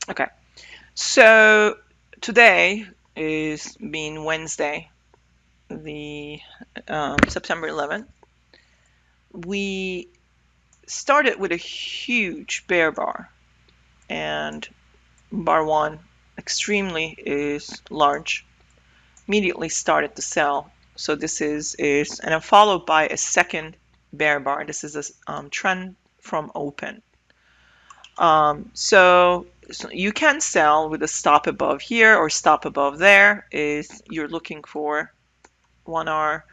Okay, so today is being Wednesday, the September 11th. We started with a huge bear bar, and bar one extremely is large. Immediately started to sell. So this is and then followed by a second bear bar. This is a trend from open. So you can sell with a stop above here or stop above there. Is you're looking for 1 hour,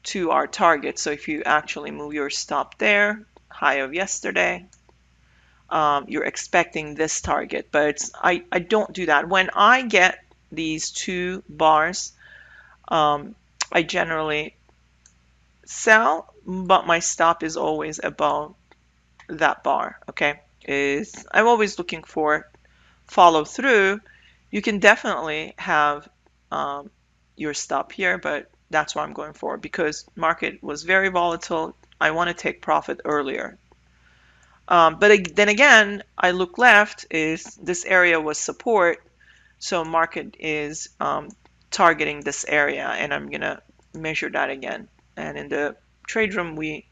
2 hour target. So if you actually move your stop there, high of yesterday, you're expecting this target. But I don't do that. When I get these two bars, I generally sell, but my stop is always above that bar. Okay, is I'm always looking for follow through. You can definitely have um, your stop here, but that's what I'm going for because market was very volatile. I want to take profit earlier. But then again, I look left is this area was support, so market is targeting this area, and I'm gonna measure that again. And in the trade room, we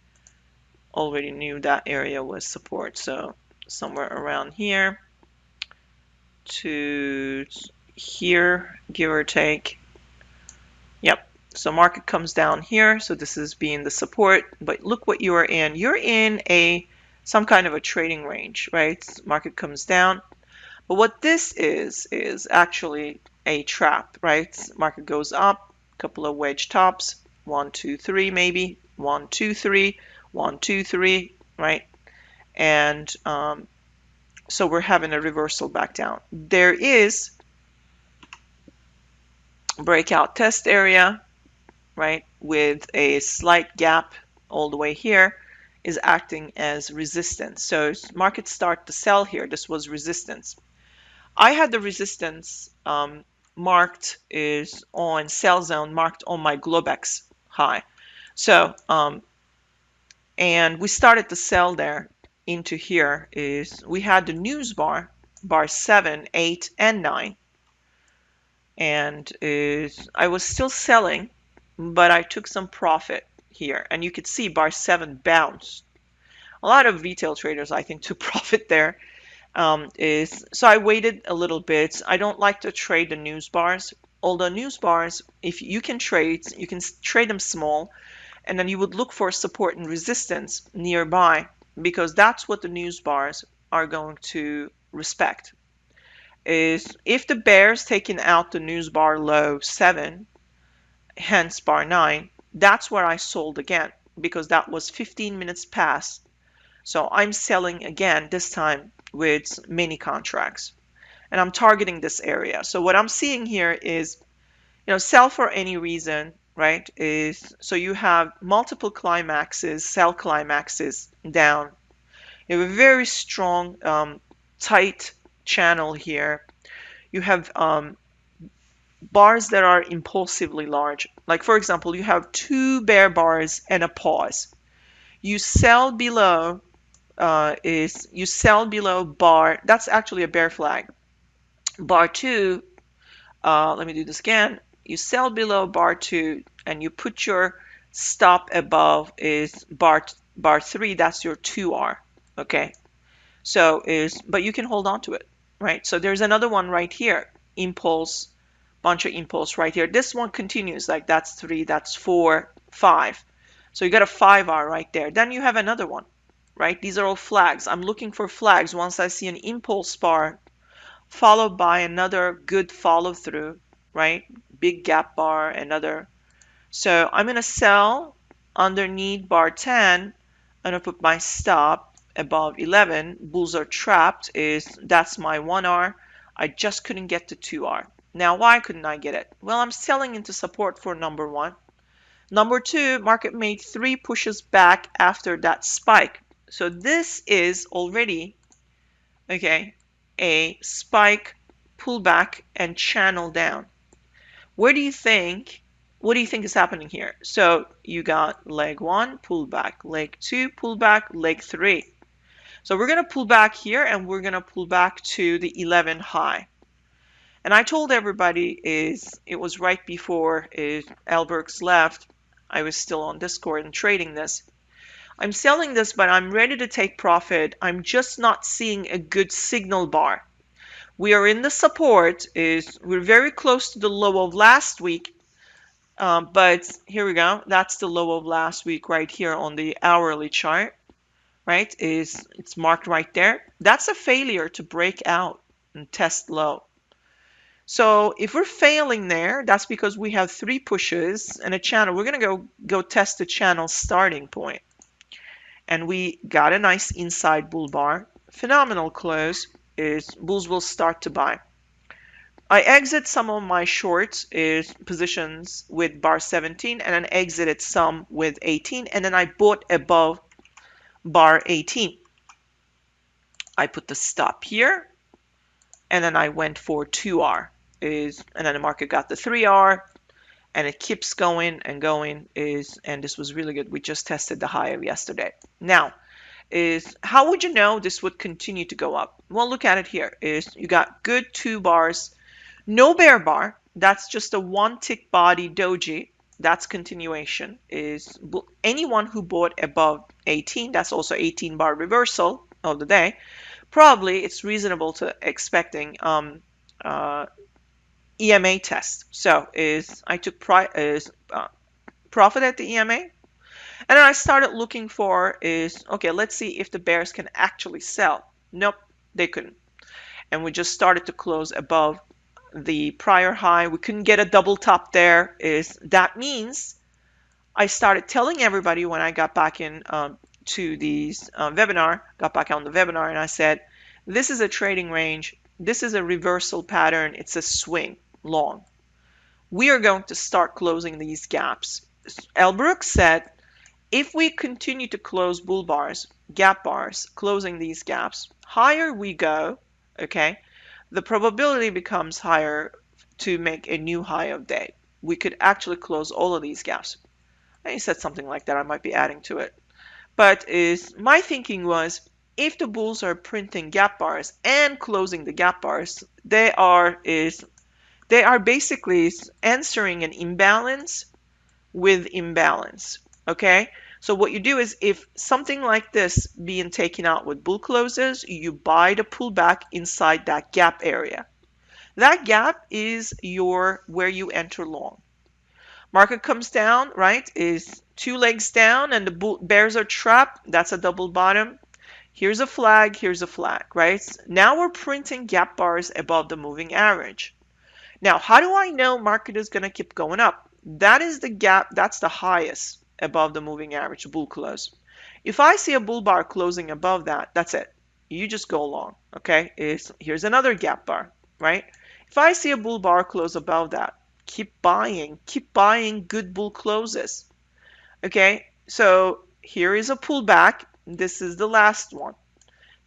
already knew that area was support, so somewhere around here to here, give or take. Yep. So market comes down here. So this is being the support, but look what you are in. You're in a some kind of a trading range, right? Market comes down. But what this is actually a trap, right? Market goes up, couple of wedge tops, 1, 2, 3 maybe, 1, 2, 3, 1, 2, 3, right? And so we're having a reversal back down. There is breakout test area, right, with a slight gap all the way here is acting as resistance. So markets start to sell here. This was resistance. I had the resistance marked is on sell zone marked on my globex high. So and we started to sell there into here is we had the news bar 7, 8, and 9, and is I was still selling, but I took some profit here, and you could see bar 7 bounced. A lot of retail traders, I think, took profit there. Is so I waited a little bit. I don't like to trade the news bars. Although news bars, if you can trade them small, and then you would look for support and resistance nearby because that's what the news bars are going to respect. Is if the bear's taking out the news bar low 7, hence bar 9, that's where I sold again because that was 15 minutes past. So I'm selling again, this time with mini contracts. And I'm targeting this area. So what I'm seeing here is, sell for any reason, right? Is so you have multiple climaxes, sell climaxes down. You have a very strong, tight channel here. You have bars that are impulsively large. Like for example, you have two bear bars and a pause. You sell below you sell below bar. That's actually a bear flag. Bar 2. Let me do this again. You sell below bar 2 and you put your stop above is bar 3. That's your 2R. Okay. So but you can hold on to it, right? So there's another one right here. Impulse, bunch of impulse right here. This one continues like that's 3, that's 4, 5. So you got a 5R right there. Then you have another one, right? These are all flags. I'm looking for flags. Once I see an impulse bar followed by another good follow through, right? Big gap bar, another. So I'm going to sell underneath bar 10. I'm going to put my stop above 11. Bulls are trapped that's my 1R. I just couldn't get to 2R. Now, why couldn't I get it? Well, I'm selling into support for number 1. Number 2, market made 3 pushes back after that spike. So this is already, okay, a spike, pullback, and channel down. What do you think is happening here? So you got leg 1, pullback, leg 2, pullback, leg 3. So we're going to pull back here, and we're going to pull back to the 11 high. And I told everybody it was right before Alberts left. I was still on Discord and trading this. I'm selling this, but I'm ready to take profit. I'm just not seeing a good signal bar. We are in the support. We're very close to the low of last week. But here we go. That's the low of last week right here on the hourly chart, right? It's marked right there. That's a failure to break out and test low. So if we're failing there, that's because we have 3 pushes and a channel. We're going to go test the channel starting point. And we got a nice inside bull bar. Phenomenal close. Bulls will start to buy. I exit some of my shorts positions with bar 17 and then exited some with 18, and then I bought above bar 18. I put the stop here, and then I went for 2R and then the market got the 3R, and it keeps going and going and this was really good. We just tested the high of yesterday. Now how would you know this would continue to go up? Well, look at it here. You got good 2 bars. No bear bar, that's just a 1 tick body doji. That's continuation. Anyone who bought above 18, that's also 18 bar reversal of the day. Probably it's reasonable to expecting EMA test. So I took profit at the EMA, and then I started looking for okay, let's see if the bears can actually sell. Nope, they couldn't, and we just started to close above the prior high. We couldn't get a double top there. That means I started telling everybody when I got back in to these got back on the webinar, and I said, this is a trading range. This is a reversal pattern. It's a swing long. We are going to start closing these gaps. Elbrook said, if we continue to close bull bars, gap bars, closing these gaps, higher we go, okay, the probability becomes higher to make a new high of day. We could actually close all of these gaps. And he said something like that. I might be adding to it. But my thinking was, if the bulls are printing gap bars and closing the gap bars, they are basically answering an imbalance with imbalance. Okay? So what you do is, if something like this being taken out with bull closes, you buy the pullback inside that gap area. That gap is where you enter long. Market comes down, right? Is 2 legs down and the bears are trapped. That's a double bottom. Here's a flag, here's a flag, right? Now we're printing gap bars above the moving average. Now, how do I know market is going to keep going up? That is the gap, that's the highest above the moving average bull close. If I see a bull bar closing above that, that's it. You just go long, okay? Here's another gap bar, right? If I see a bull bar close above that, keep buying good bull closes, okay? So here is a pullback. This is the last one.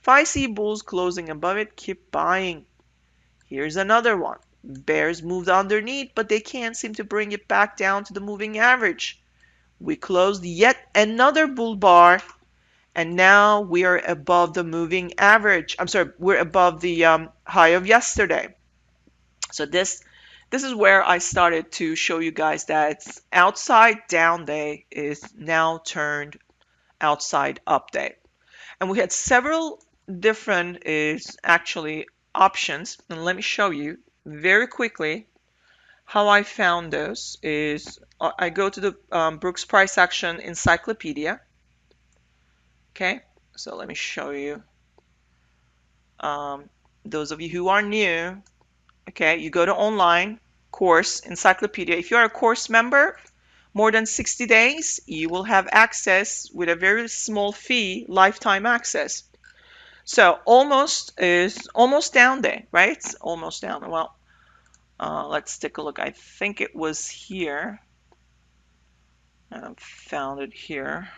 If I see bulls closing above it, keep buying. Here's another one. Bears moved underneath, but they can't seem to bring it back down to the moving average. We closed yet another bull bar, and now we are above the moving average. I'm sorry, we're above the high of yesterday. So this is where I started to show you guys that outside down day is now turned outside up day. And we had several different actually options, and let me show you very quickly how I found those. I go to the Brooks Price Action Encyclopedia. Okay, so let me show you. Those of you who are new, okay, you go to online course encyclopedia. If you are a course member, more than 60 days, you will have access with a very small fee, lifetime access. So almost down day, right? It's almost down. Well, let's take a look. I think it was here. I found it here.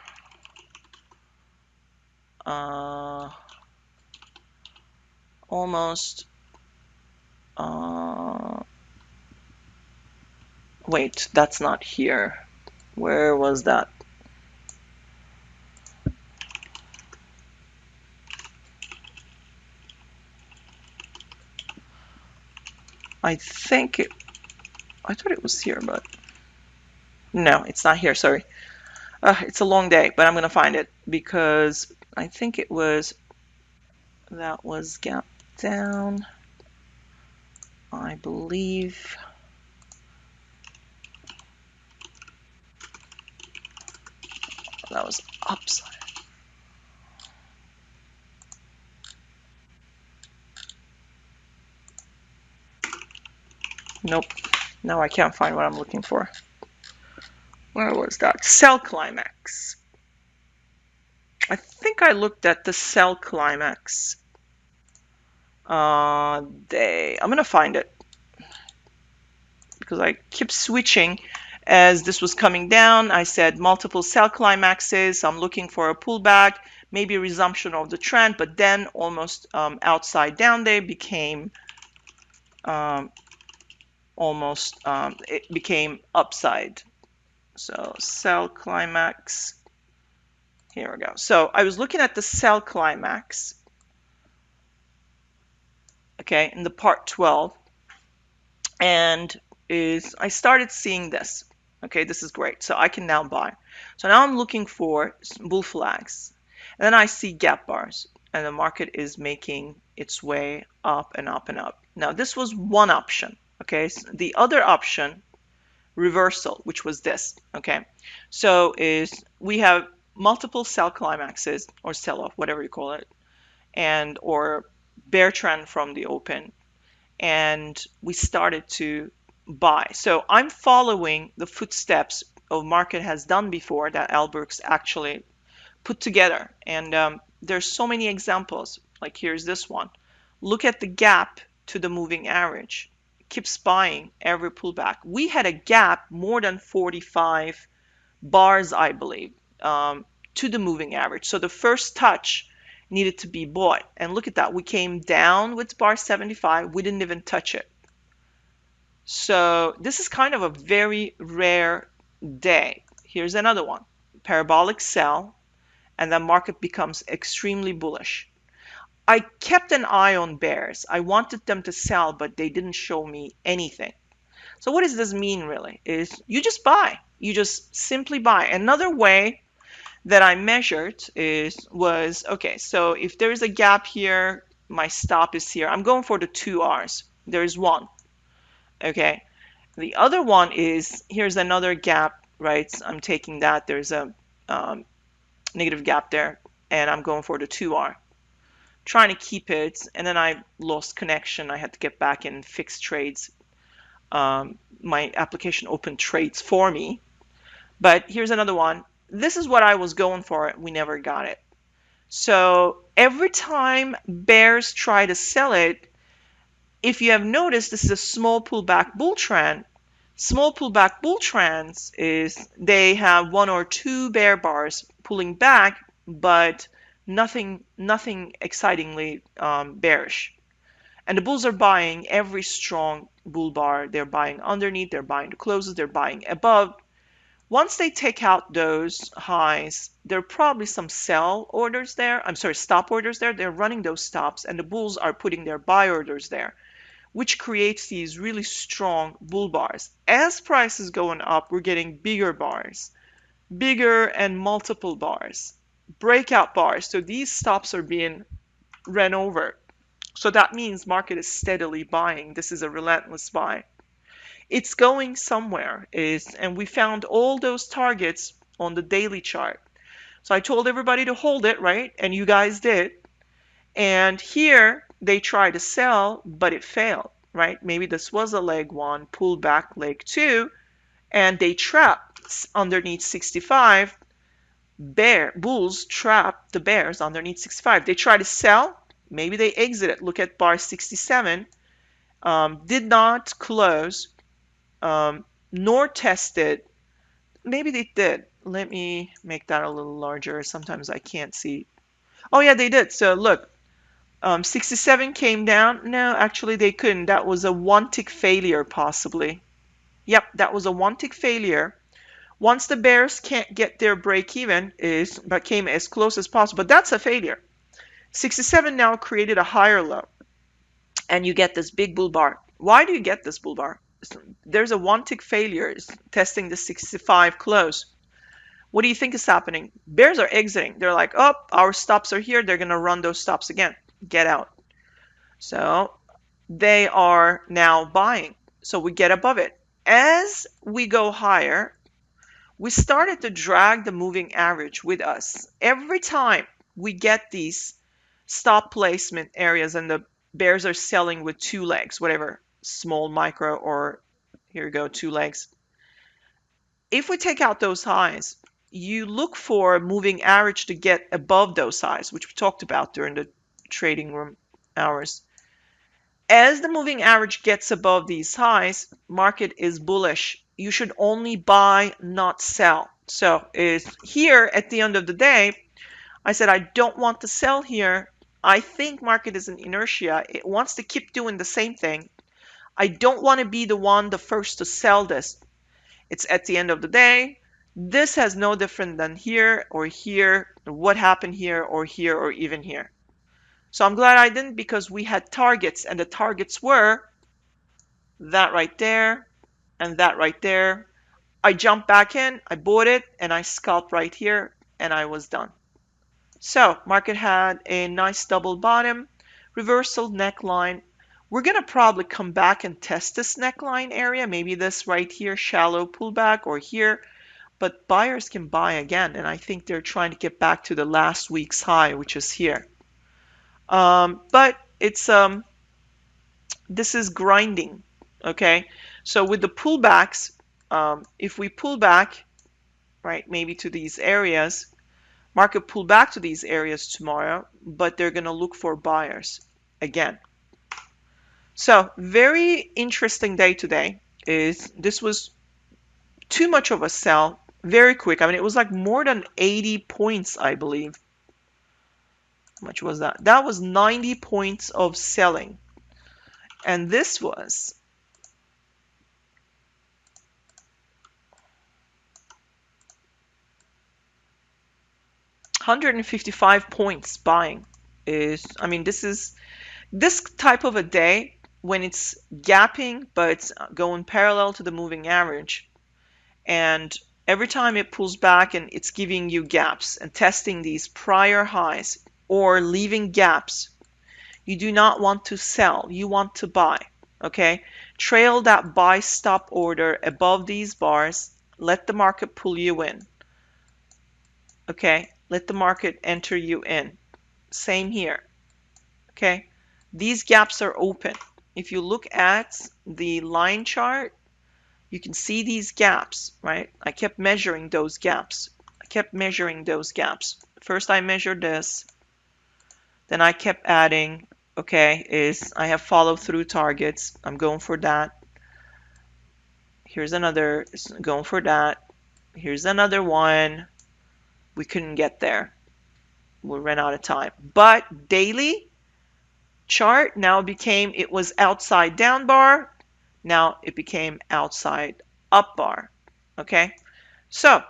Almost. Wait, that's not here. Where was that? I think I thought it was here, but no, it's not here. Sorry. It's a long day, but I'm gonna find it because I think that was gap down. I believe that was upside. Nope. Now I can't find what I'm looking for. Where was that? Sell Climax. I think I looked at the Sell Climax day. I'm gonna find it because I keep switching as this was coming down. I said multiple Sell Climaxes. I'm looking for a pullback, maybe a resumption of the trend, but then almost outside down day became it became upside. So Sell Climax. Here we go. So I was looking at the Sell Climax, okay, in the part 12, and I started seeing this. Okay, this is great. So I can now buy. So now I'm looking for bull flags, and then I see gap bars, and the market is making its way up and up and up. Now this was one option. Okay, so the other option, reversal, which was this. Okay, so we have multiple sell climaxes or sell off, whatever you call it, and or bear trend from the open, and we started to buy. So I'm following the footsteps of market has done before that Alberts actually put together, and there's so many examples. Like here's this one. Look at the gap to the moving average. Keeps buying every pullback. We had a gap more than 45 bars, I believe, to the moving average. So the first touch needed to be bought. And look at that. We came down with bar 75. We didn't even touch it. So this is kind of a very rare day. Here's another one. Parabolic sell, and the market becomes extremely bullish. I kept an eye on bears. I wanted them to sell, but they didn't show me anything. So what does this mean really? Is you just buy. You just simply buy. Another way that I measured was okay, so if there is a gap here, my stop is here. I'm going for the 2Rs. There's one. Okay. The other one is here's another gap, right? I'm taking that. There's a negative gap there, and I'm going for the 2R. Trying to keep it, and then I lost connection. I had to get back in fixed trades. My application opened trades for me. But here's another one. This is what I was going for. We never got it. So every time bears try to sell it, if you have noticed, this is a small pullback bull trend. Small pullback bull trends they have one or two bear bars pulling back, but nothing excitingly bearish. And the bulls are buying every strong bull bar. They're buying underneath, they're buying the closes, they're buying above. Once they take out those highs, there are probably some sell orders there. I'm sorry, stop orders there. They're running those stops, and the bulls are putting their buy orders there, which creates these really strong bull bars. As price is going up, we're getting bigger bars, bigger and multiple bars, breakout bars. So these stops are being ran over. So that means market is steadily buying. This is a relentless buy. It's going somewhere, and we found all those targets on the daily chart. So I told everybody to hold it, right? And you guys did. And here they tried to sell, but it failed, right? Maybe this was a leg one, pull back leg two, and they trapped underneath 65. Bulls trapped the bears underneath 65. They tried to sell, maybe they exited. Look at bar 67. Did not close, nor tested. Maybe they did. Let me make that a little larger. Sometimes I can't see. Oh yeah, they did. So look, 67 came down. No, actually they couldn't. That was a one tick failure possibly. Yep, that was a one tick failure. Once the bears can't get their break even, but came as close as possible. But that's a failure. 67 now created a higher low, and you get this big bull bar. Why do you get this bull bar? There's a one tick failure. It's testing the 65 close. What do you think is happening? Bears are exiting. They're like, oh, our stops are here. They're going to run those stops again. Get out. So they are now buying. So we get above it. As we go higher, we started to drag the moving average with us. Every time we get these stop placement areas and the bears are selling with two legs, whatever, small, micro, or here you go, two legs. If we take out those highs, you look for a moving average to get above those highs, which we talked about during the trading room hours. As the moving average gets above these highs, market is bullish. You should only buy, not sell. So is here at the end of the day, I said I don't want to sell here. I think market is in inertia. It wants to keep doing the same thing. I don't want to be the first to sell this. It's at the end of the day. This has no different than here or here, or what happened here or even here. So I'm glad I didn't, because we had targets, and the targets were that right there and that right there. I jumped back in, I bought it, and I scalped right here, and I was done. So market had a nice double bottom, reversal neckline. We're going to probably come back and test this neckline area, maybe this right here, shallow pullback, or here. But buyers can buy again, and I think they're trying to get back to the last week's high, which is here. But it's this is grinding, okay? So with the pullbacks, if we pull back, right, maybe to these areas, market pull back to these areas tomorrow, but they're going to look for buyers again. So very interesting day today. This was too much of a sell, very quick. I mean, it was like more than 80 points, I believe. How much was that? That was 90 points of selling. And this was 155 points buying. I mean, this type of a day when it's gapping, but it's going parallel to the moving average. And every time it pulls back and it's giving you gaps and testing these prior highs or leaving gaps, you do not want to sell. You want to buy. Okay? Trail that buy stop order above these bars. Let the market pull you in. Okay? Let the market enter you in. Same here. Okay? These gaps are open. If you look at the line chart, you can see these gaps, right? I kept measuring those gaps. First I measured this, then I kept adding, okay, I have follow through targets. I'm going for that. Here's another, going for that. Here's another one. We couldn't get there. We ran out of time. But daily chart now it was outside down bar. Now it became outside up bar. Okay, so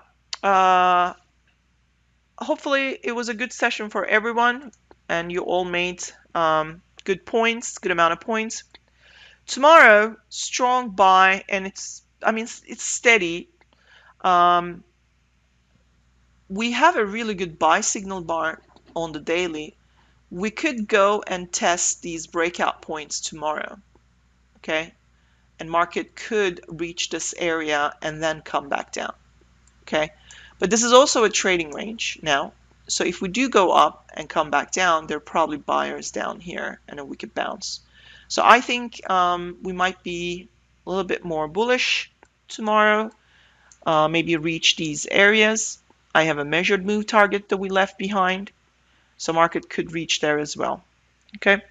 hopefully it was a good session for everyone, and you all made good points, good amount of points. Tomorrow, strong buy, and it's steady. We have a really good buy signal bar on the daily. We could go and test these breakout points tomorrow, okay? And market could reach this area and then come back down, okay? But this is also a trading range now. So if we do go up and come back down, there are probably buyers down here, and then we could bounce. So I think we might be a little bit more bullish tomorrow, maybe reach these areas. I have a measured move target that we left behind, so market could reach there as well. Okay.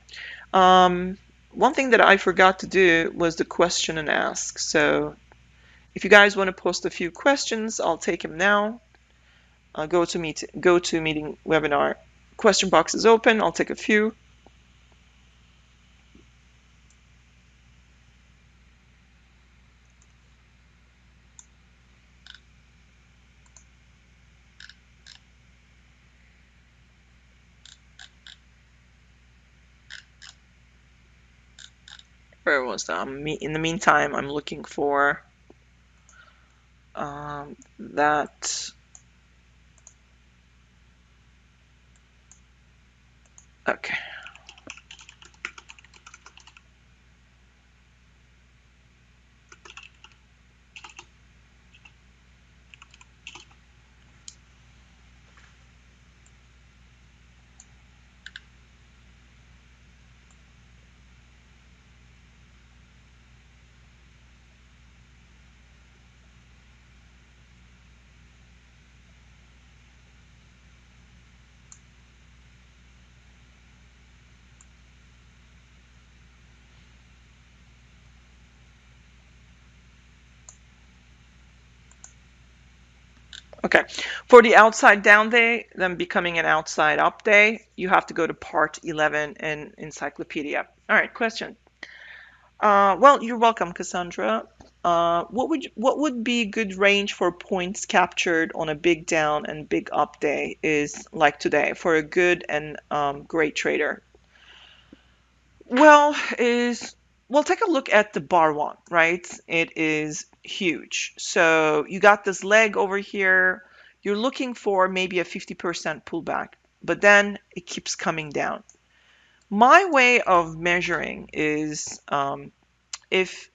One thing that I forgot to do was the question and ask. So if you guys want to post a few questions, I'll take them now. Go to meeting webinar. Question box is open. I'll take a few. Where was that? In the meantime, I'm looking for that. Okay. Okay, for the outside down day, then becoming an outside up day, you have to go to part 11 in encyclopedia. All right, question. Well, you're welcome, Cassandra. What would be good range for points captured on a big down and big up day is like today for a good and great trader? Well, take a look at the bar one, right? It is huge. So you got this leg over here. You're looking for maybe a 50% pullback, but then it keeps coming down. My way of measuring is if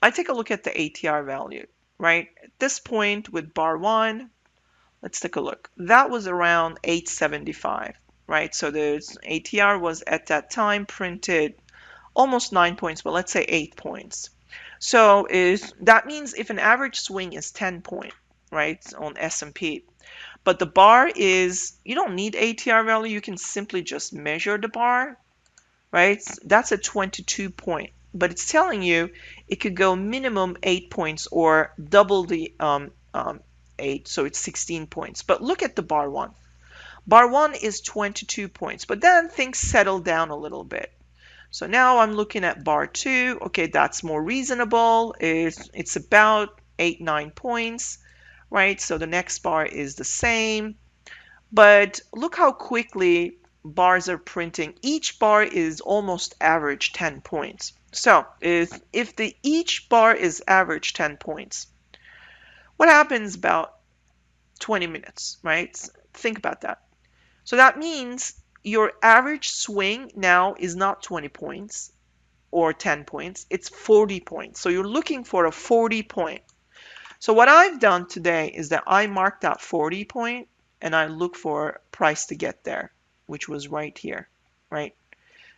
I take a look at the ATR value, right? At this point with bar one, let's take a look. That was around 875, right? So the ATR was at that time printed almost 9 points, but let's say 8 points. So that means if an average swing is 10 point, right, on S&P, but the bar is, you don't need ATR value, you can simply just measure the bar, right? That's a 22 point, but it's telling you it could go minimum 8 points or double the 8, so it's 16 points. But look at the bar one. Bar one is 22 points, but then things settle down a little bit. So now I'm looking at bar two. Okay, that's more reasonable. It's about 8, 9 points, right? So the next bar is the same. But look how quickly bars are printing. Each bar is almost average 10 points. So if each bar is average 10 points, what happens about 20 minutes, right? Think about that. So that means your average swing now is not 20 points or 10 points, it's 40 points. So you're looking for a 40 point. So what I've done today is that I marked that 40 point and I look for price to get there, which was right here, right?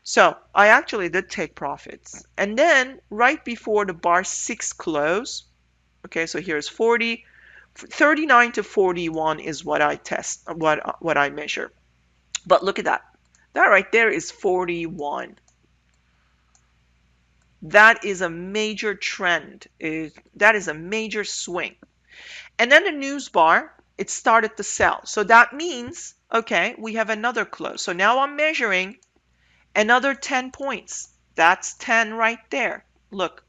So I actually did take profits. And then right before the bar 6 close, okay, so here's 40, 39 to 41 is what I test, what I measure. But look at that. That right there is 41. That is a major trend. That is a major swing. And then the news bar, it started to sell. So that means, okay, we have another close. So now I'm measuring another 10 points. That's 10 right there. Look,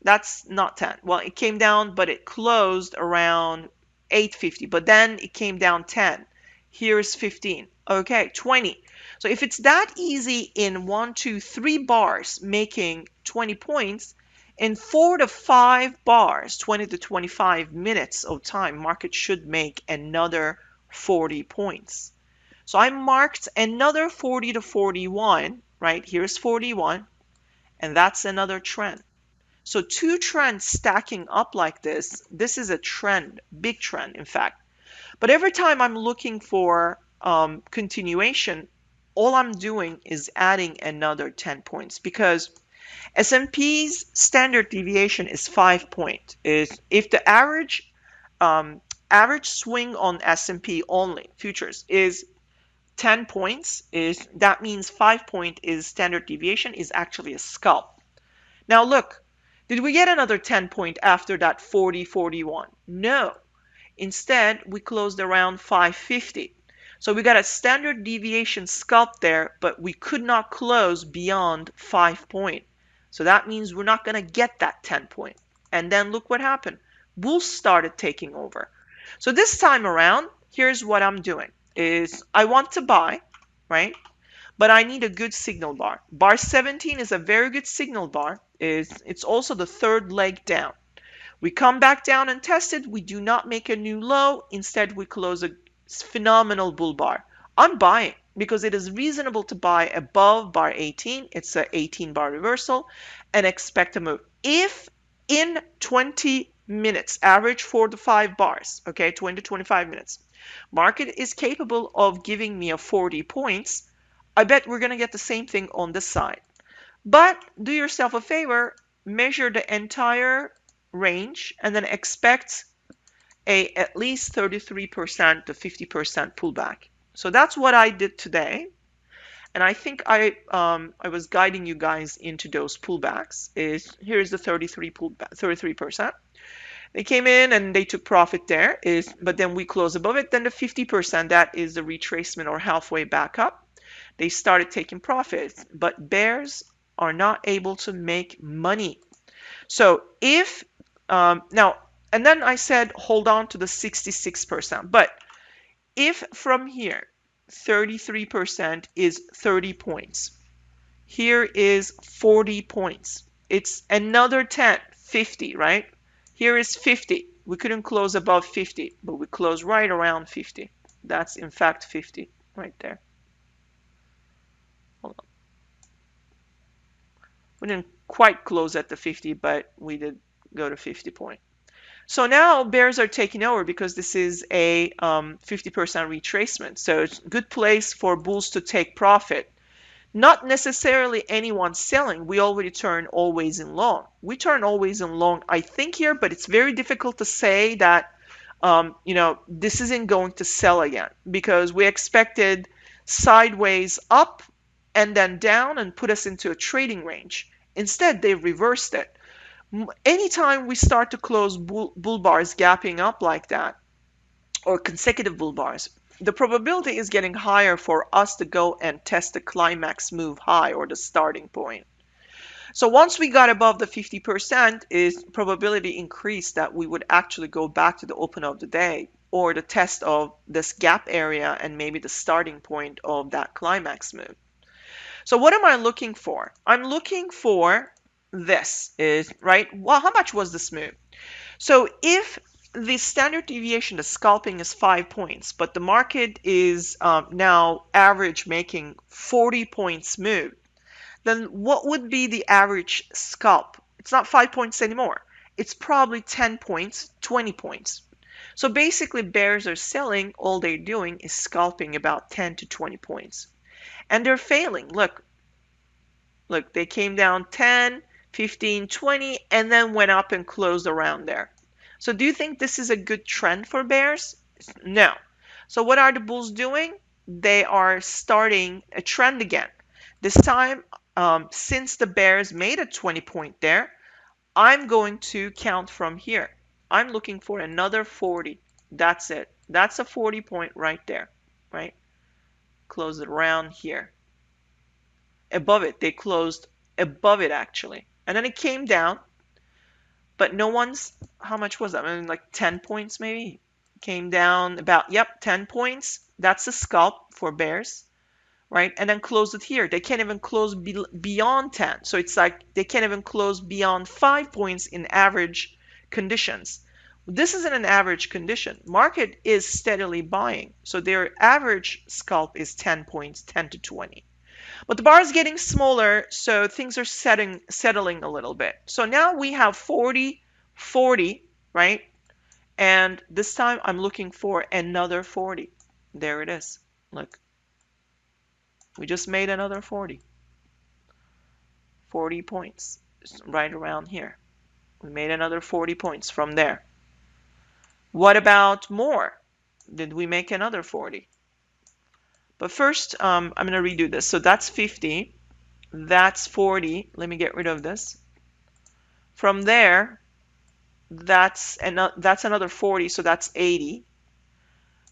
that's not 10. Well, it came down, but it closed around 850. But then it came down 10. Here's 15. Okay, 20. So if it's that easy in 1, 2, 3 bars making 20 points, in 4 to 5 bars, 20 to 25 minutes of time, market should make another 40 points. So I marked another 40 to 41, right? Here's 41, and that's another trend. So two trends stacking up like this is a trend, big trend, in fact. But every time I'm looking for continuation, all I'm doing is adding another 10 points because S&P's standard deviation is 5 point. If the average swing on S&P only futures is 10 points, that means 5 point is standard deviation is actually a scalp. Now look, did we get another 10 point after that 40, 41? No. Instead, we closed around 550. So we got a standard deviation scalp there, but we could not close beyond 5 point. So that means we're not going to get that 10 point. And then look what happened. Bulls started taking over. So this time around, here's what I'm doing is I want to buy, right? but I need a good signal bar. Bar 17 is a very good signal bar. It's also the third leg down. We come back down and test it. We do not make a new low. Instead, we close a phenomenal bull bar. I'm buying because it is reasonable to buy above bar 18. It's a 18 bar reversal and expect a move. If in 20 minutes, average 4 to 5 bars, okay, 20 to 25 minutes, market is capable of giving me a 40 points, I bet we're going to get the same thing on this side. But do yourself a favor, measure the entire range and then expect at least 33% to 50% pullback. So that's what I did today. And I think I was guiding you guys into those pullbacks. Here's the 33%. They came in and they took profit there, but then we close above it. Then the 50%, that is the retracement or halfway back up. They started taking profits, but bears are not able to make money. So if now, and then I said hold on to the 66%, but if from here 33% is 30 points, here is 40 points, it's another 10, 50, right? Here is 50. We couldn't close above 50, but we closed right around 50. That's in fact 50 right there. Hold on. We didn't quite close at the 50, but we did go to 50 point. So now bears are taking over because this is a 50% retracement. So it's a good place for bulls to take profit. Not necessarily anyone selling. We already turn always in long. We turn always in long, I think, here, but it's very difficult to say that, this isn't going to sell again because we expected sideways up and then down and put us into a trading range. Instead, they reversed it. Anytime we start to close bull bars gapping up like that, or consecutive bull bars, the probability is getting higher for us to go and test the climax move high or the starting point. So once we got above the 50%, is probability increased that we would actually go back to the open of the day or the test of this gap area and maybe the starting point of that climax move. So what am I looking for? I'm looking for this is right. Well, how much was this move? So if the standard deviation, the scalping is 5 points, but the market is now average making 40 points move, then what would be the average scalp? It's not 5 points anymore. It's probably 10 points, 20 points. So basically bears are selling, all they're doing is scalping about 10 to 20 points. And they're failing. Look, they came down 10, 15, 20, and then went up and closed around there. So do you think this is a good trend for bears? No. So what are the bulls doing? They are starting a trend again. This time, since the bears made a 20 point there, I'm going to count from here. I'm looking for another 40. That's it. That's a 40 point right there, right? Close it around here. Above it, they closed above it actually. And then it came down, but no one's, how much was that? I mean, like 10 points maybe? Came down about, yep, 10 points. That's a scalp for bears, right? And then closed it here. They can't even close beyond 10. So it's like they can't even close beyond 5 points in average conditions. This isn't an average condition. Market is steadily buying. So their average scalp is 10 points, 10 to 20. But the bar is getting smaller, so things are settling a little bit. So now we have 40, 40, right? And this time I'm looking for another 40. There it is. Look. We just made another 40. 40 points. Right around here. We made another 40 points from there. What about more? Did we make another 40? But first, I'm going to redo this. So that's 50. That's 40. Let me get rid of this. From there, that's another 40. So that's 80.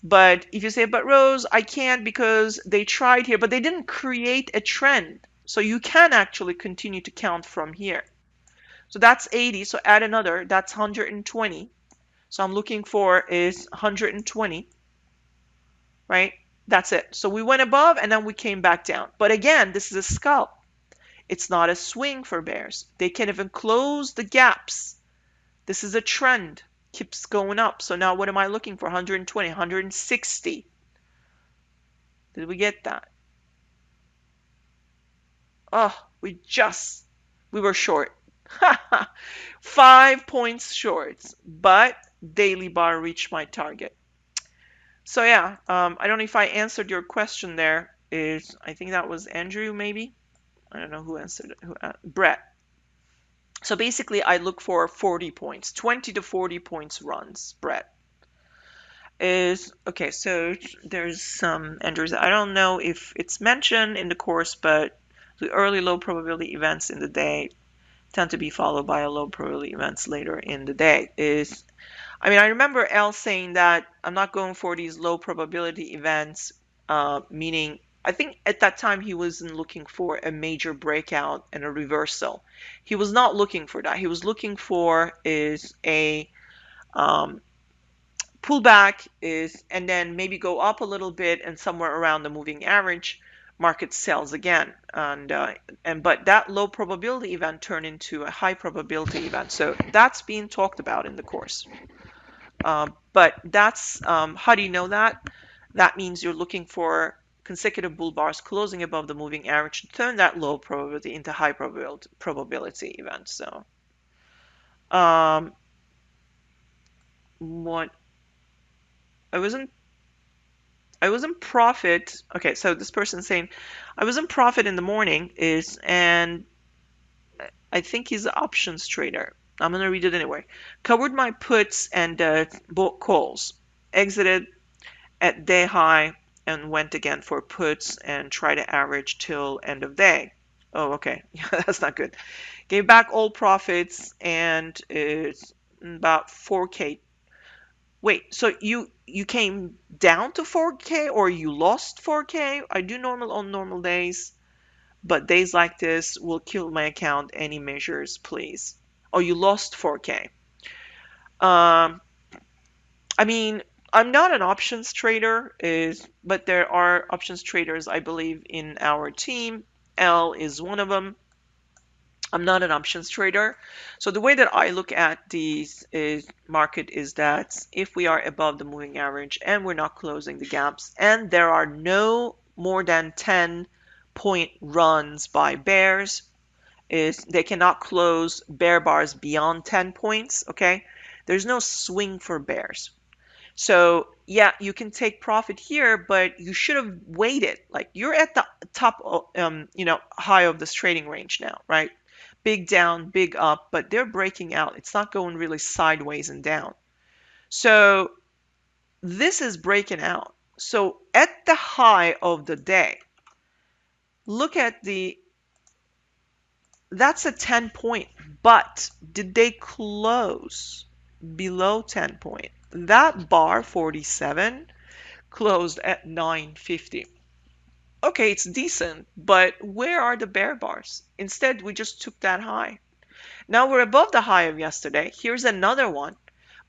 But if you say, but Rose, I can't because they tried here, but they didn't create a trend. So you can actually continue to count from here. So that's 80. So add another. That's 120. So I'm looking for is 120. Right? That's it. So we went above and then we came back down. But again, this is a scalp. It's not a swing for bears. They can even close the gaps. This is a trend. Keeps going up. So now what am I looking for? 120, 160. Did we get that? Oh, we were short. 5 points short, but daily bar reached my target. So yeah, I don't know if I answered your question there. I think that was Andrew, maybe? I don't know who answered it. Brett. So basically, I look for 40 points, 20 to 40 points runs, Brett. Okay, so there's some Andrews. I don't know if it's mentioned in the course, but the early low probability events in the day tend to be followed by a low probability events later in the day. I remember L saying that I'm not going for these low probability events, meaning I think at that time he wasn't looking for a major breakout and a reversal. He was not looking for that. He was looking for is a pullback and then maybe go up a little bit and somewhere around the moving average market sells again, but that low probability event turned into a high probability event, so that's being talked about in the course. But that's how do you know that? That means you're looking for consecutive bull bars closing above the moving average to turn that low probability into high probability event. So what I wasn't profit. Okay, so this person saying I was in profit in the morning and I think he's an options trader. I'm gonna read it anyway. Covered my puts and bought calls. Exited at day high and went again for puts and try to average till end of day. Oh, okay. Yeah, that's not good. Gave back all profits and it's about 4K. Wait, so you came down to 4K or you lost 4K? I do normal on normal days, but days like this will kill my account. Any measures, please? Oh, you lost 4K. Um, I mean, I'm not an options trader, but there are options traders, I believe, in our team. L is one of them. I'm not an options trader. So the way that I look at these market is that if we are above the moving average and we're not closing the gaps and there are no more than 10-point runs by bears, they cannot close bear bars beyond 10 points, okay? There's no swing for bears. So yeah, you can take profit here, but you should have waited. Like you're at the top, high of this trading range now, right? Big down, big up, but they're breaking out. It's not going really sideways and down. So this is breaking out. So at the high of the day, look at that's a 10 point, but did they close below 10 point? That bar 47 closed at 950. Okay, it's decent, but where are the bear bars? Instead, we just took that high. Now we're above the high of yesterday. Here's another one.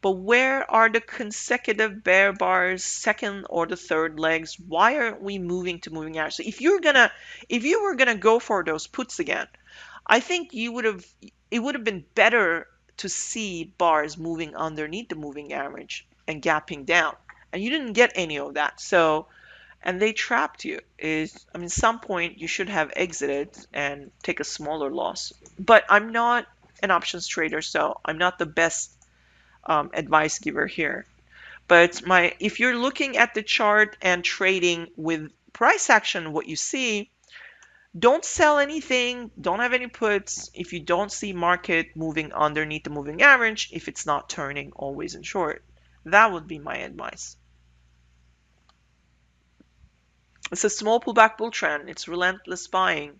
But where are the consecutive bear bars, second or the third legs? Why aren't we moving to moving average? So if you were gonna go for those puts again, I think it would have been better to see bars moving underneath the moving average and gapping down. And you didn't get any of that. So and they trapped you. Some point you should have exited and take a smaller loss. But I'm not an options trader, so I'm not the best advice giver here. But if you're looking at the chart and trading with price action, what you see, don't sell anything, don't have any puts if you don't see market moving underneath the moving average, if it's not turning always in short. That would be my advice. It's a small pullback bull trend. It's relentless buying.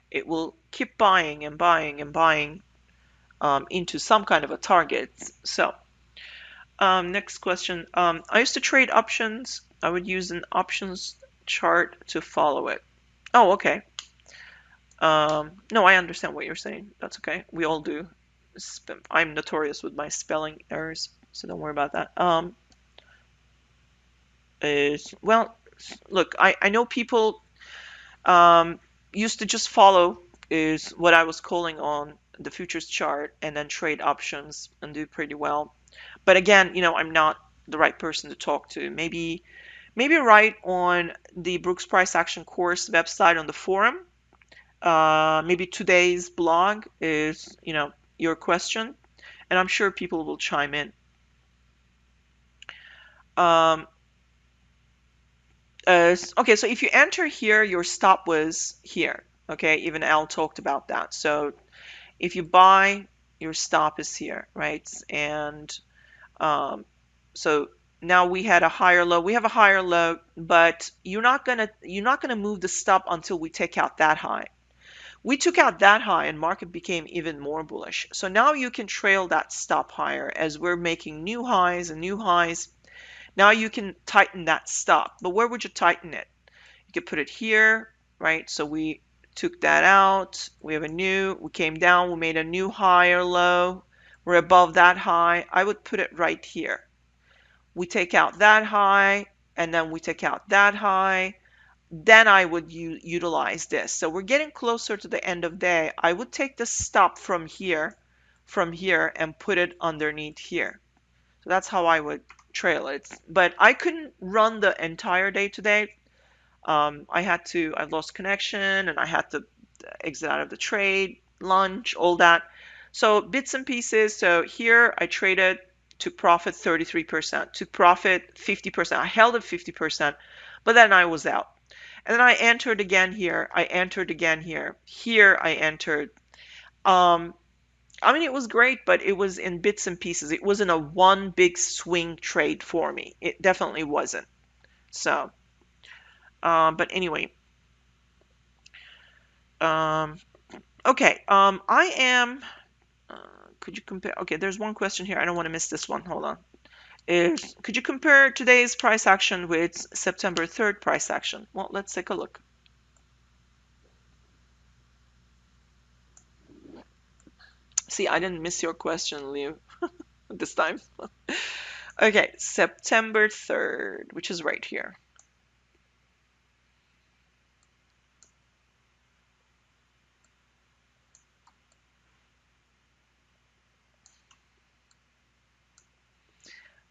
It will keep buying and buying and buying into some kind of a target. So next question. I used to trade options. I would use an options chart to follow it. Oh, okay. No, I understand what you're saying. That's okay. We all do. I'm notorious with my spelling errors, so don't worry about that. Well, look, I know people used to just follow is what I was calling on the futures chart and then trade options and do pretty well. But again, I'm not the right person to talk to. Maybe write on the Brooks Price Action course website on the forum. Maybe today's blog is, your question, and I'm sure people will chime in. Um, okay, so if you enter here, your stop was here. Okay, even Al talked about that. So if you buy, your stop is here, right? And um, so now we had a higher low. We have a higher low, but you're not gonna move the stop until we take out that high. We took out that high and market became even more bullish. So now you can trail that stop higher as we're making new highs and new highs. Now you can tighten that stop. But where would you tighten it? You could put it here, right? So we took that out. We came down, we made a new higher low. We're above that high. I would put it right here. We take out that high, and then we take out that high. Then I would utilize this. So we're getting closer to the end of day. I would take the stop from here, and put it underneath here. So that's how I would trail it. But I couldn't run the entire day today. I lost connection and I had to exit out of the trade, lunch, all that. So bits and pieces. So here I traded, took profit 33%, took profit 50%. I held at 50%, but then I was out. And then I entered again here. I entered again here. Here I entered. I mean, it was great, but it was in bits and pieces. It wasn't a one big swing trade for me. It definitely wasn't. So, but anyway, um, okay. I am. Uh, could you compare? Okay, there's one question here. I don't want to miss this one. Hold on. Could you compare today's price action with September 3rd price action? Well, let's take a look. See, I didn't miss your question, Liu, this time. Okay, September 3rd, which is right here.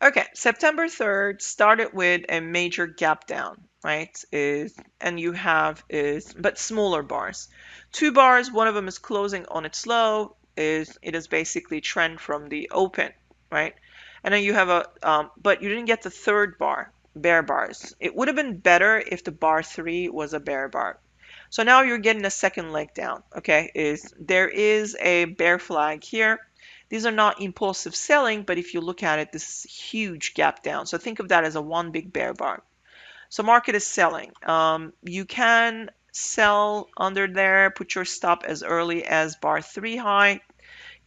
Okay, September 3rd started with a major gap down, right? And you have but smaller bars. Two bars, one of them is closing on its low, it is basically trend from the open, right? And then you have but you didn't get the third bar, bear bars. It would have been better if the bar 3 was a bear bar. So now you're getting a second leg down, okay? There is a bear flag here. These are not impulsive selling, but if you look at it, this is huge gap down. So think of that as a one big bear bar. So market is selling. You can sell under there, put your stop as early as bar 3 high.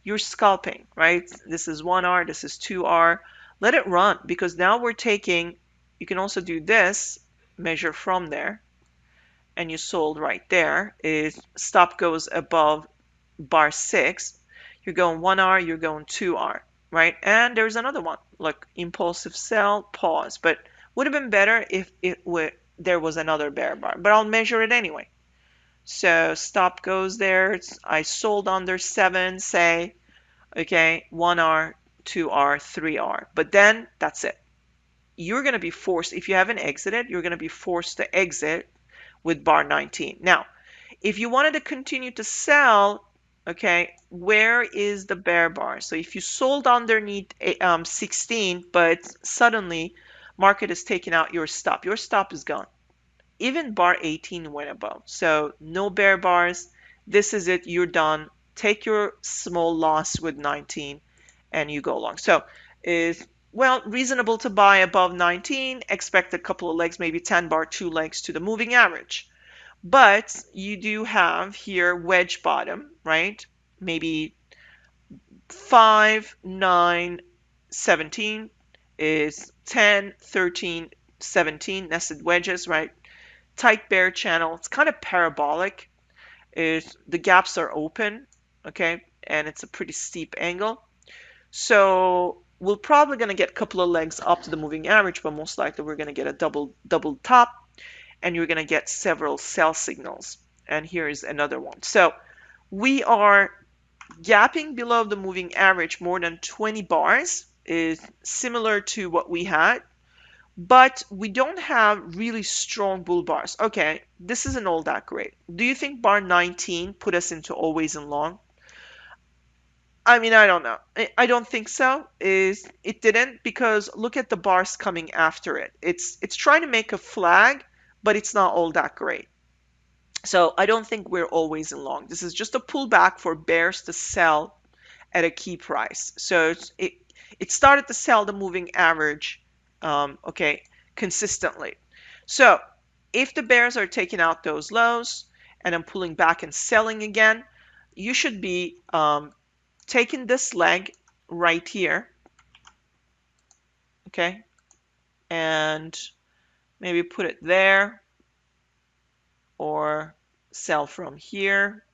You're scalping, right? This is 1R, this is 2R. Let it run because now we're taking, you can also do this, measure from there, and you sold right there. Is stop goes above bar 6. You're going 1R, you're going 2R, right? And there's another one, like impulsive sell, pause. But would have been better if there was another bear bar, but I'll measure it anyway. So stop goes there. I sold under 7, say, okay, 1R, 2R, 3R. But then that's it. You're going to be forced, if you haven't exited, you're going to be forced to exit with bar 19. Now, if you wanted to continue to sell, okay, where is the bear bar? So if you sold underneath 16, but suddenly market has taken out your stop is gone. Even bar 18 went above. So no bear bars. This is it. You're done. Take your small loss with 19 and you go long. So is well, reasonable to buy above 19. Expect a couple of legs, maybe 10 bar, 2 legs to the moving average. But you do have here wedge bottom, right? Maybe 5, 9, 17 is 10, 13, 17 nested wedges, right? Tight bear channel. It's kind of parabolic. The gaps are open, okay? And it's a pretty steep angle. So we're probably going to get a couple of legs up to the moving average, but most likely we're going to get a double top. and you're going to get several sell signals. And here is another one. So we are gapping below the moving average more than 20 bars, is similar to what we had, but we don't have really strong bull bars. Okay, this isn't all that great. Do you think bar 19 put us into always and long? I mean, I don't know. I don't think so. Is it didn't, because look at the bars coming after it. It's trying to make a flag, but it's not all that great. So I don't think we're always in long. This is just a pullback for bears to sell at a key price. So it started to sell the moving average, okay, consistently. So if the bears are taking out those lows and I'm pulling back and selling again, you should be taking this leg right here, okay, and maybe put it there or sell from here.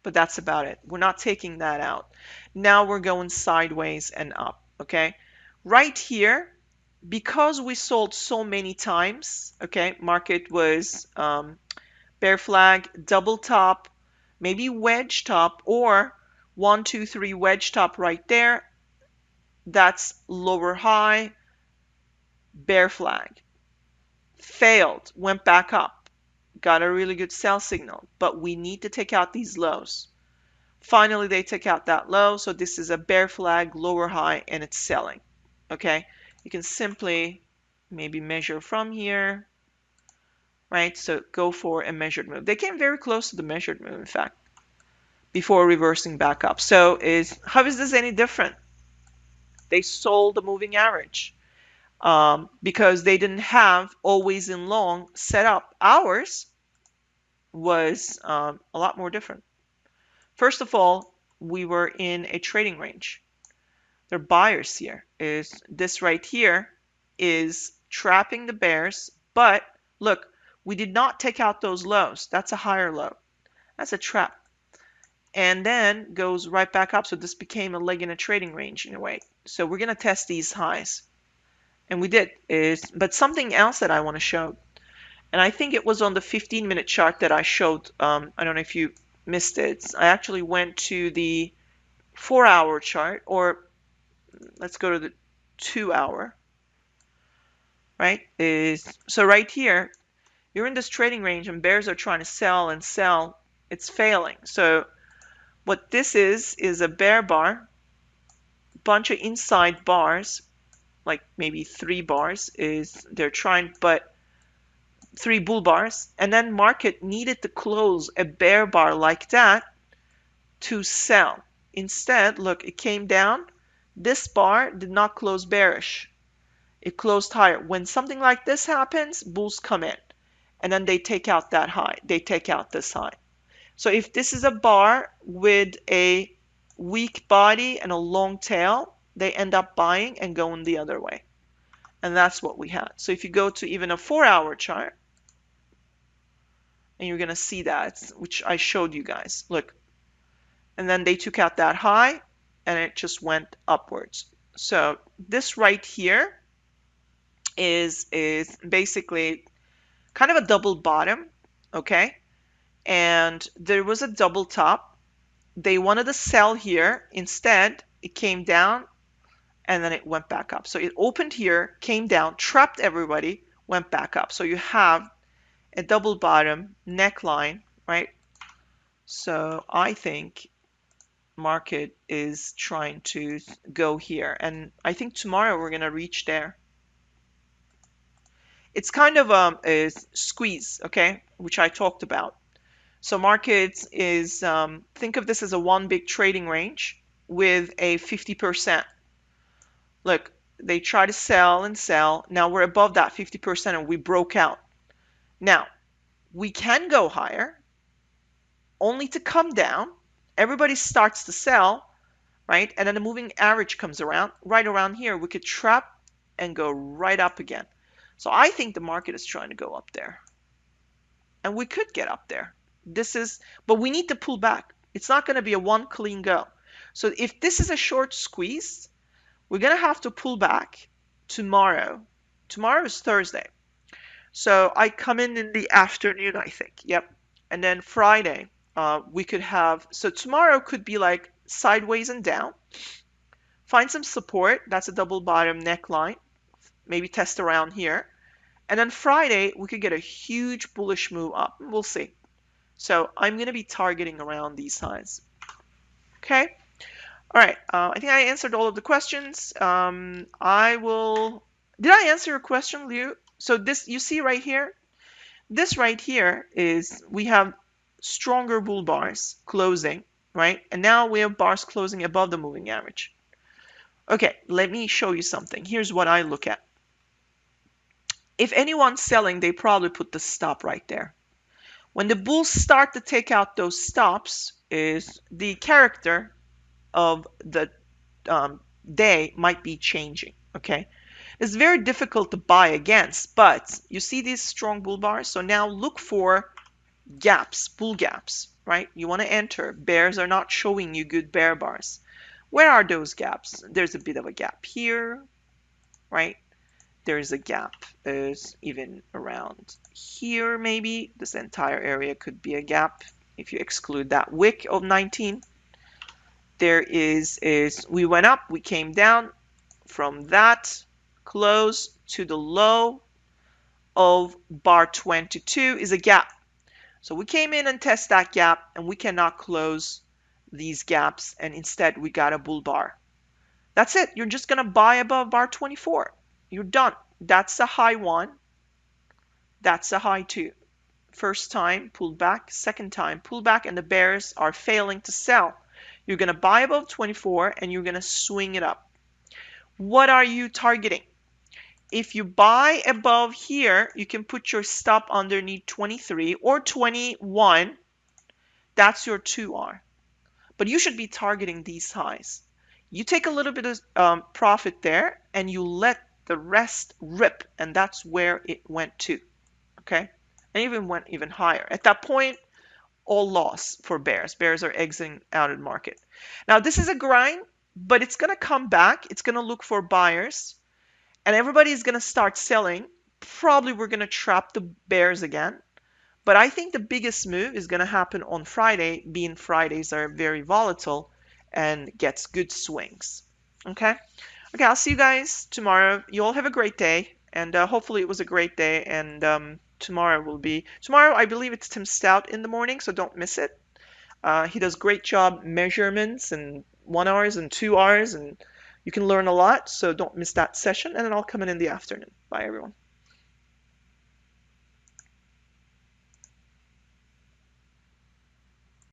But that's about it. We're not taking that out. Now we're going sideways and up, okay? Right here, because we sold so many times, okay, market was bear flag, double top, maybe wedge top, or 1, 2, 3 wedge top right there. That's lower high, bear flag. Failed, went back up, got a really good sell signal, but we need to take out these lows. Finally, they took out that low, so this is a bear flag, lower high, and it's selling. Okay, you can simply maybe measure from here, right? So go for a measured move. They came very close to the measured move, in fact, before reversing back up. So how is this any different? They sold the moving average because they didn't have always in long set up. Ours was a lot more different. First of all, we were in a trading range. They're buyers here. Is this right here is trapping the bears, but look, we did not take out those lows. That's a higher low. That's a trap. And then goes right back up. So this became a leg in a trading range in a way. So we're going to test these highs. And we did. But something else that I want to show, and I think it was on the 15-minute chart that I showed. I don't know if you missed it. I actually went to the 4-hour chart, or let's go to the 2-hour, right? So right here, you're in this trading range and bears are trying to sell and sell. It's failing. So what this is a bear bar, bunch of inside bars, like maybe 3 bars they're trying, but 3 bull bars, and then market needed to close a bear bar like that to sell. Instead, look, it came down. This bar did not close bearish. It closed higher. When something like this happens, bulls come in, and then they take out that high. They take out this high. So if this is a bar with a weak body and a long tail, they end up buying and going the other way. And that's what we had. So if you go to even a 4-hour chart, and you're going to see that, which I showed you guys. Look. And then they took out that high, and it just went upwards. So this right here is basically kind of a double bottom, okay? And there was a double top. They wanted to sell here. Instead, it came down, and then it went back up. So it opened here, came down, trapped everybody, went back up. So you have a double bottom neckline, right? So I think market is trying to go here, and I think tomorrow we're going to reach there. It's kind of a squeeze, okay, which I talked about. So markets is think of this as a one big trading range with a 50%. Look, they try to sell and sell. Now we're above that 50% and we broke out. Now we can go higher, only to come down. Everybody starts to sell, right? And then the moving average comes around. Right around here, we could trap and go right up again. So I think the market is trying to go up there. And we could get up there. But we need to pull back. It's not going to be a one clean go. So if this is a short squeeze, we're going to have to pull back tomorrow. Tomorrow is Thursday. So I come in the afternoon, I think. Yep. And then Friday, we could have, so tomorrow could be like sideways and down. Find some support. That's a double bottom neckline. Maybe test around here. And then Friday, we could get a huge bullish move up. We'll see. So I'm going to be targeting around these highs. Okay. All right. I think I answered all of the questions. I will. Did I answer your question, Liu? So this, you see right here, this right here is we have stronger bull bars closing, right? And now we have bars closing above the moving average. Okay, let me show you something. Here's what I look at. If anyone's selling, they probably put the stop right there. When the bulls start to take out those stops, is the character of the day might be changing. Okay, it's very difficult to buy against, but you see these strong bull bars. So now look for gaps, bull gaps, right? You want to enter. Bears are not showing you good bear bars. Where are those gaps? There's a bit of a gap here, right? There's a gap is even around here, maybe. This entire area could be a gap if you exclude that wick of 19. There is we went up, we came down from that close to the low of bar 22 is a gap. So we came in and test that gap, and we cannot close these gaps, and instead we got a bull bar. That's it. You're just going to buy above bar 24. You're done. That's a high one. That's a high two. First time pullback, second time pullback, and the bears are failing to sell. You're going to buy above 24 and you're going to swing it up. What are you targeting? If you buy above here, you can put your stop underneath 23 or 21. That's your 2R. But you should be targeting these highs. You take a little bit of profit there and you let the rest rip, and that's where it went to. Okay, and even went even higher. At that point, all loss for bears. Bears are exiting out of the market. Now this is a grind, but it's going to come back. It's going to look for buyers, and everybody's going to start selling. Probably we're going to trap the bears again. But I think the biggest move is going to happen on Friday, being Fridays are very volatile and gets good swings. Okay? Okay, I'll see you guys tomorrow. You all have a great day, and hopefully it was a great day. And tomorrow I believe it's Tim Stout in the morning, so don't miss it. He does great job measurements and 1 hours and 2 hours, and you can learn a lot, so don't miss that session. And then I'll come in the afternoon. Bye, everyone.